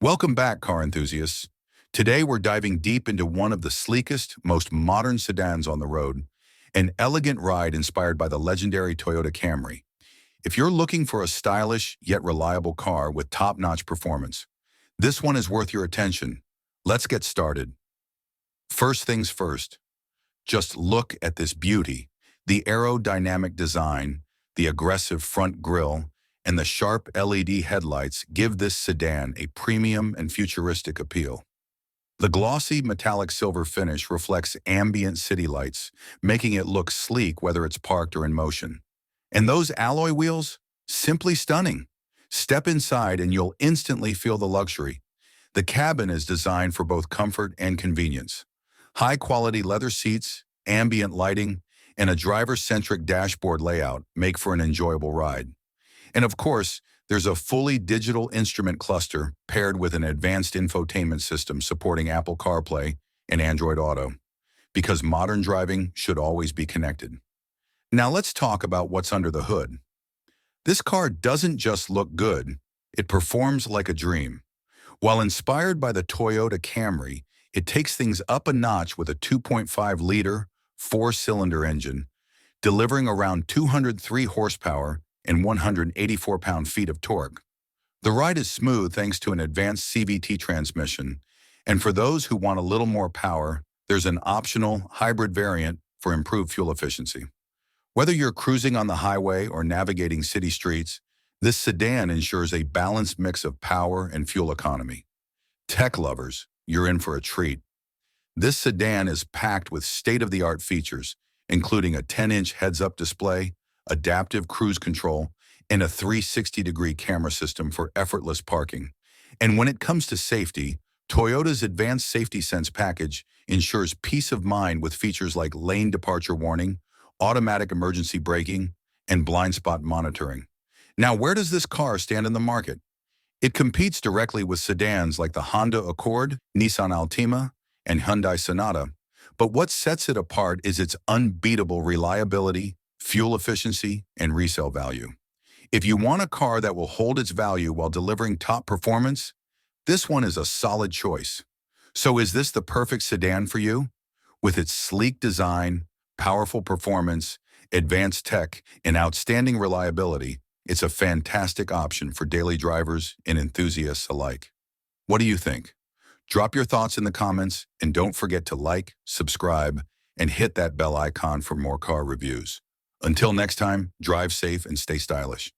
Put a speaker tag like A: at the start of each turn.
A: Welcome back, car enthusiasts. Today we're diving deep into one of the sleekest, most modern sedans on the road, an elegant ride inspired by the legendary Toyota Camry. If you're looking for a stylish yet reliable car with top-notch performance, this one is worth your attention. Let's get started. First things first, just look at this beauty. The aerodynamic design, the aggressive front grille, and the sharp LED headlights give this sedan a premium and futuristic appeal. The glossy metallic silver finish reflects ambient city lights, making it look sleek whether it's parked or in motion. And those alloy wheels? Simply stunning. Step inside and you'll instantly feel the luxury. The cabin is designed for both comfort and convenience. High-quality leather seats, ambient lighting, and a driver-centric dashboard layout make for an enjoyable ride. And of course, there's a fully digital instrument cluster paired with an advanced infotainment system supporting Apple CarPlay and Android Auto, because modern driving should always be connected. Now let's talk about what's under the hood. This car doesn't just look good, it performs like a dream. While inspired by the Toyota Camry, it takes things up a notch with a 2.5-liter, four-cylinder engine, delivering around 203 horsepower and 184 pound-feet of torque. The ride is smooth thanks to an advanced CVT transmission, and for those who want a little more power, there's an optional hybrid variant for improved fuel efficiency. Whether you're cruising on the highway or navigating city streets, this sedan ensures a balanced mix of power and fuel economy. Tech lovers, you're in for a treat. This sedan is packed with state-of-the-art features, including a 10-inch heads-up display, adaptive cruise control, and a 360-degree camera system for effortless parking. And when it comes to safety, Toyota's Advanced Safety Sense package ensures peace of mind with features like lane departure warning, automatic emergency braking, and blind spot monitoring. Now, where does this car stand in the market? It competes directly with sedans like the Honda Accord, Nissan Altima, and Hyundai Sonata. But what sets it apart is its unbeatable reliability, fuel efficiency, and resale value. If you want a car that will hold its value while delivering top performance, this one is a solid choice. So is this the perfect sedan for you? With its sleek design, powerful performance, advanced tech, and outstanding reliability, it's a fantastic option for daily drivers and enthusiasts alike. What do you think? Drop your thoughts in the comments, and don't forget to like, subscribe, and hit that bell icon for more car reviews. Until next time, drive safe and stay stylish.